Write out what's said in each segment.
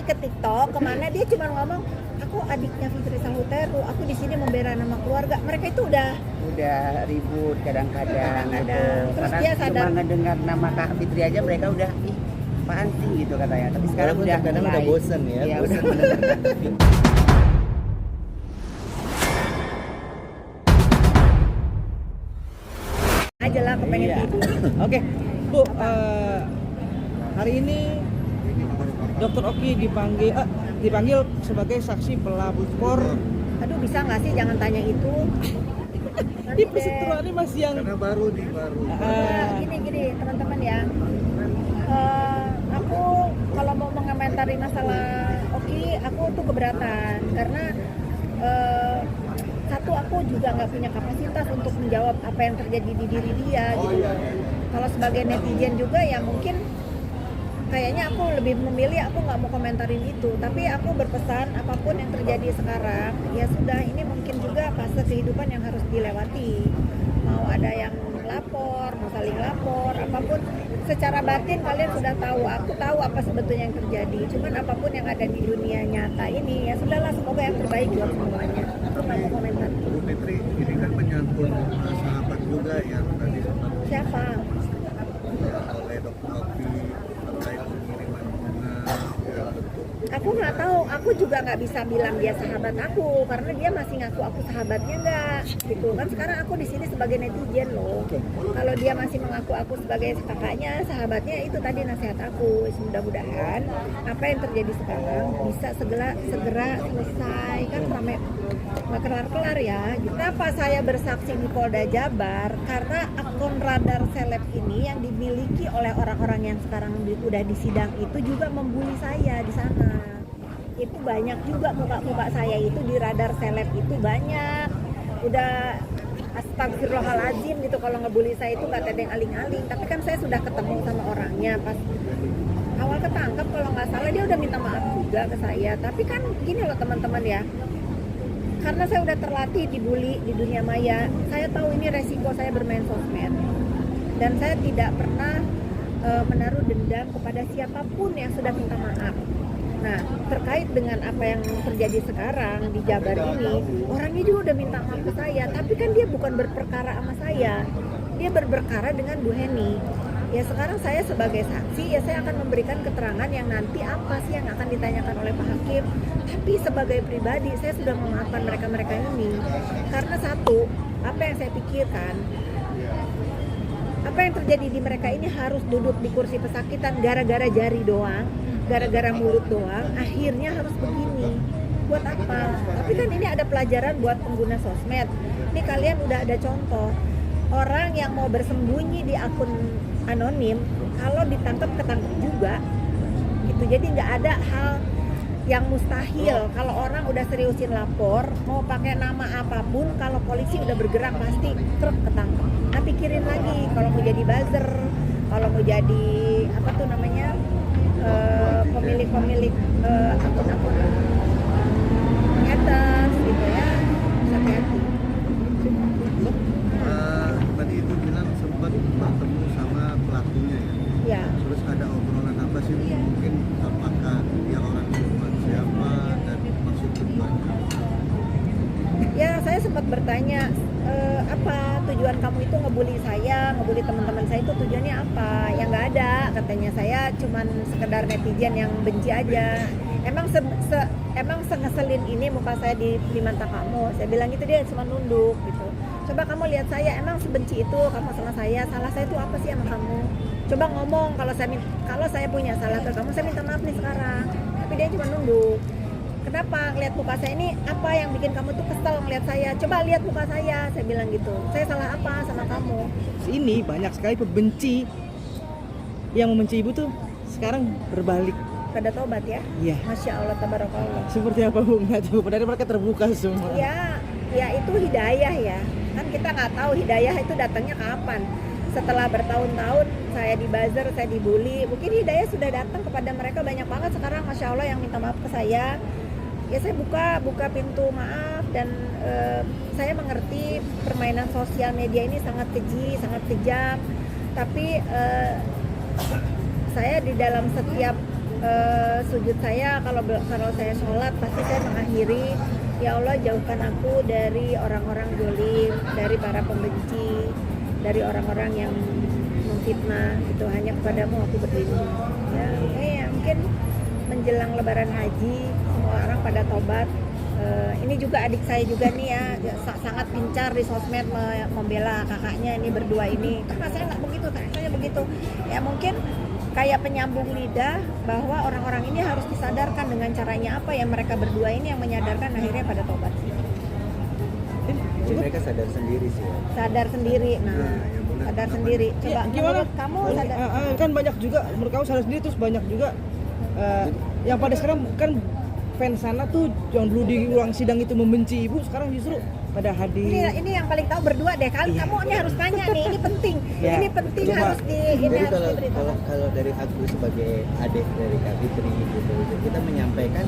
ke TikTok kemana dia cuma ngomong aku adiknya Fitri Sahuteru, aku di sini membela nama keluarga. Mereka itu udah ribut kadang-kadang gitu. Terus Karena dia sadar cuma ngedengar nama Kak Fitri aja mereka udah ih apaan sih gitu katanya. Tapi sekarang udah kadang udah mulai. bosen ya. Iya, Bosen udah. mendengar. aja lah kepengen Iya. tidur. Oke, Bu, hari ini Dr. Oki dipanggil sebagai saksi pelapor Aduh bisa nggak sih jangan tanya itu. Nanti di deh. perseteruan ini masih yang Karena baru. Gini teman-teman ya. Aku kalau mau mengomentari masalah Oki, aku tuh keberatan karena satu aku juga nggak punya kapasitas untuk menjawab apa yang terjadi di diri dia gitu. Kalau sebagai netizen juga ya mungkin kayaknya aku lebih memilih aku nggak mau komentarin itu. Tapi aku berpesan apapun yang terjadi sekarang ya sudah, ini mungkin juga fase kehidupan yang harus dilewati. Mau ada yang lapor, mau saling lapor, apapun secara batin kalian sudah tahu, aku tahu apa sebetulnya yang terjadi. Cuman apapun yang ada di dunia nyata ini ya sudahlah, semoga yang terbaik buat semuanya. Aku nggak mau komentar. Bu Fitri, ini kan menyangkut sahabat juga yang tadi sempat Siapa? oleh Dr. Oki terkait pengiriman bunga ya, bentuk Aku nggak tahu, aku juga nggak bisa bilang dia sahabat aku karena dia masih ngaku aku sahabatnya nggak, gitu kan. Sekarang aku di sini sebagai netizen loh. Kalau dia masih mengaku aku sebagai kakaknya, sahabatnya, itu tadi nasihat aku. Mudah-mudahan apa yang terjadi sekarang bisa segera selesai, kan ramai nggak kelar-kelar ya. Kenapa saya bersaksi di Polda Jabar? Karena akun radar seleb ini yang dimiliki oleh orang-orang yang sekarang udah di sidang itu juga membuli saya di sana. Itu banyak juga muka-muka saya itu di radar seleb itu banyak. Udah astagfirullahaladzim gitu kalau ngebully saya itu nggak ada yang aling-aling. Tapi kan saya sudah ketemu sama orangnya pas awal ketangkep, kalau nggak salah dia udah minta maaf juga ke saya. Tapi kan gini loh teman-teman ya, karena saya udah terlatih dibully di dunia maya, saya tahu ini resiko saya bermain sosmed. Dan saya tidak pernah menaruh dendam kepada siapapun yang sudah minta maaf. Nah, terkait dengan apa yang terjadi sekarang di Jabar ini, orangnya juga udah minta maaf ke saya, tapi kan dia bukan berperkara sama saya, dia berperkara dengan Bu Heni. Ya sekarang saya sebagai saksi, ya saya akan memberikan keterangan yang nanti apa sih yang akan ditanyakan oleh Pak Hakim. Tapi sebagai pribadi, saya sudah memaafkan mereka-mereka ini. Karena satu, apa yang saya pikirkan, apa yang terjadi di mereka ini harus duduk di kursi pesakitan gara-gara jari doang, gara-gara mulut doang, akhirnya harus begini. Buat apa? Tapi kan ini ada pelajaran buat pengguna sosmed. Ini kalian udah ada contoh orang yang mau bersembunyi di akun anonim, kalau ditangkap ketangkep juga gitu. Jadi nggak ada hal yang mustahil. Kalau orang udah seriusin lapor, mau pakai nama apapun, kalau polisi udah bergerak pasti truk ketangkep. Nah pikirin lagi kalau mau jadi buzzer, kalau mau jadi apa tuh namanya, pemilik akun-akun haters gitu ya, hati-hati. tadi itu bilang sempat bertemu sama pelakunya ya. Ya. Terus ada obrolan apa sih? Mungkin apakah dia orang Jerman siapa dan maksud tujuannya? Ya saya sempat bertanya, apa tujuan kamu itu ngebully saya, ngebully teman-teman saya itu tujuannya apa? Ya nggak ada, katanya. Saya cuman sekedar netizen yang benci aja. Emang emang sengeselin ini muka saya di mata kamu? Saya bilang gitu, dia cuma nunduk gitu. Coba kamu lihat saya, emang sebenci itu kamu sama saya? Salah saya itu apa sih sama kamu? Coba ngomong, kalau saya punya salah ke kamu, saya minta maaf nih sekarang. Tapi dia cuma nunduk. Kenapa ngeliat muka saya ini, apa yang bikin kamu tuh kesel ngeliat saya? Coba lihat muka saya bilang gitu. Saya salah apa sama kamu? ini banyak sekali pembenci yang membenci ibu tuh sekarang berbalik. Pada tobat ya? Iya. Masya Allah, tabarakallah. Seperti apa Bu? Nggak tahu. Padahal mereka terbuka semua. Ya itu hidayah ya. Kan kita nggak tahu hidayah itu datangnya kapan. Setelah bertahun-tahun saya di buzzer, saya dibully, mungkin hidayah sudah datang kepada mereka banyak banget sekarang, Masya Allah, yang minta maaf ke saya. Ya saya buka pintu maaf, dan saya mengerti permainan sosial media ini sangat keji, sangat kejam. Tapi saya di dalam setiap sujud saya kalau saya sholat pasti saya mengakhiri, ya Allah jauhkan aku dari orang-orang zalim, dari para pembenci, dari orang-orang yang memfitnah, gitu. Hanya kepadamu aku berlindung. Ya mungkin menjelang Lebaran Haji semua orang pada tobat. Ini juga adik saya juga nih ya sangat pincar di sosmed membela kakaknya ini berdua ini. Karena saya nggak begitu, saya begitu. Ya mungkin kayak penyambung lidah bahwa orang-orang ini harus disadarkan dengan caranya apa ya, mereka berdua ini yang menyadarkan akhirnya pada tobat sih. Jadi mereka sadar sendiri sih ya. Sadar sendiri. Nah, sadar sendiri. Coba Ya, gimana? menurut kamu sadar? Kan banyak juga menurut kamu sadar sendiri, terus banyak juga yang pada sekarang kan fans sana tuh yang dulu di ruang sidang itu membenci ibu, sekarang justru pada hadir. Ini yang paling tahu berdua deh kan. Kamu ini harus tanya nih, ini penting. Ya. Ini penting Coba. harus Jadi harus kalau diberitakan. kalau dari aku sebagai adik dari Kak Fitri gitu, kita menyampaikan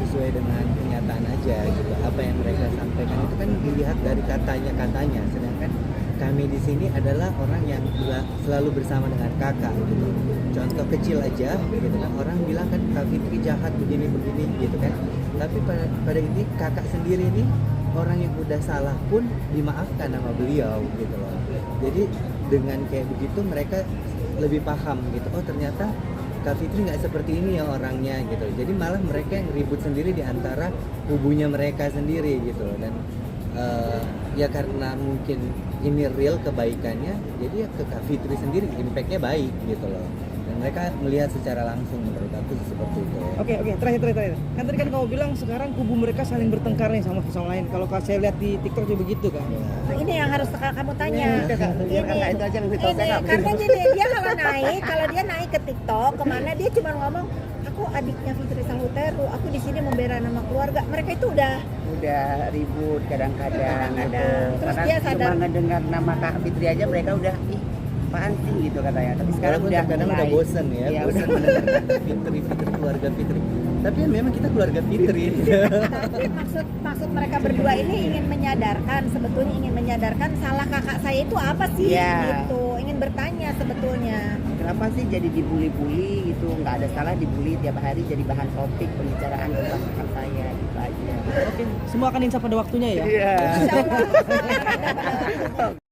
sesuai dengan kenyataan aja gitu. Apa yang mereka sampaikan itu kan dilihat dari katanya, sedangkan kami di sini adalah orang yang selalu bersama dengan kakak gitu. Contoh kecil aja gitu kan, orang bilang kan Kak Fitri jahat begini gitu kan. Tapi pada ini kakak sendiri nih orang yang udah salah pun dimaafkan sama beliau gitu loh. Jadi dengan kayak begitu mereka lebih paham gitu. Oh ternyata Kak Fitri nggak seperti ini ya orangnya gitu. Jadi malah mereka yang ribut sendiri di antara kubunya mereka sendiri gitu. Dan ya karena mungkin ini real kebaikannya, jadi ya ke Kak Fitri sendiri impactnya baik gitu loh. Dan mereka melihat secara langsung, menurut aku seperti itu. Oke, terakhir. Kan tadi kan kamu bilang sekarang kubu mereka saling bertengkar nih sama lain. Kalau saya lihat di TikTok juga begitu kan. Nah, ini yang harus kamu tanya. Biar kakak itu aja lebih tahu saya nggak Karena begitu. gini, dia kalau dia naik ke TikTok kemana dia cuma ngomong aku adiknya Fitri Sahuteru, aku di sini membela nama keluarga. Mereka itu udah ribut kadang-kadang gitu. Terus Karena dia sadar. cuma ngedengar nama Kak Fitri aja mereka udah apaan sih gitu katanya. Tapi sekarang Walaupun kadang udah bosen ya, Iya, bosen mendengar Fitri keluarga Fitri. Tapi ya memang kita keluarga Fitri. tapi maksud mereka berdua ini sebetulnya ingin menyadarkan salah kakak saya itu apa sih Iya. gitu. Ingin bertanya sebetulnya. Kenapa sih jadi dibully-bully gitu? Nggak ada salah dibully tiap hari jadi bahan topik pembicaraan tentang kakak saya gitu aja. Oke, semua akan insaf pada waktunya ya. Iya. Insya Allah.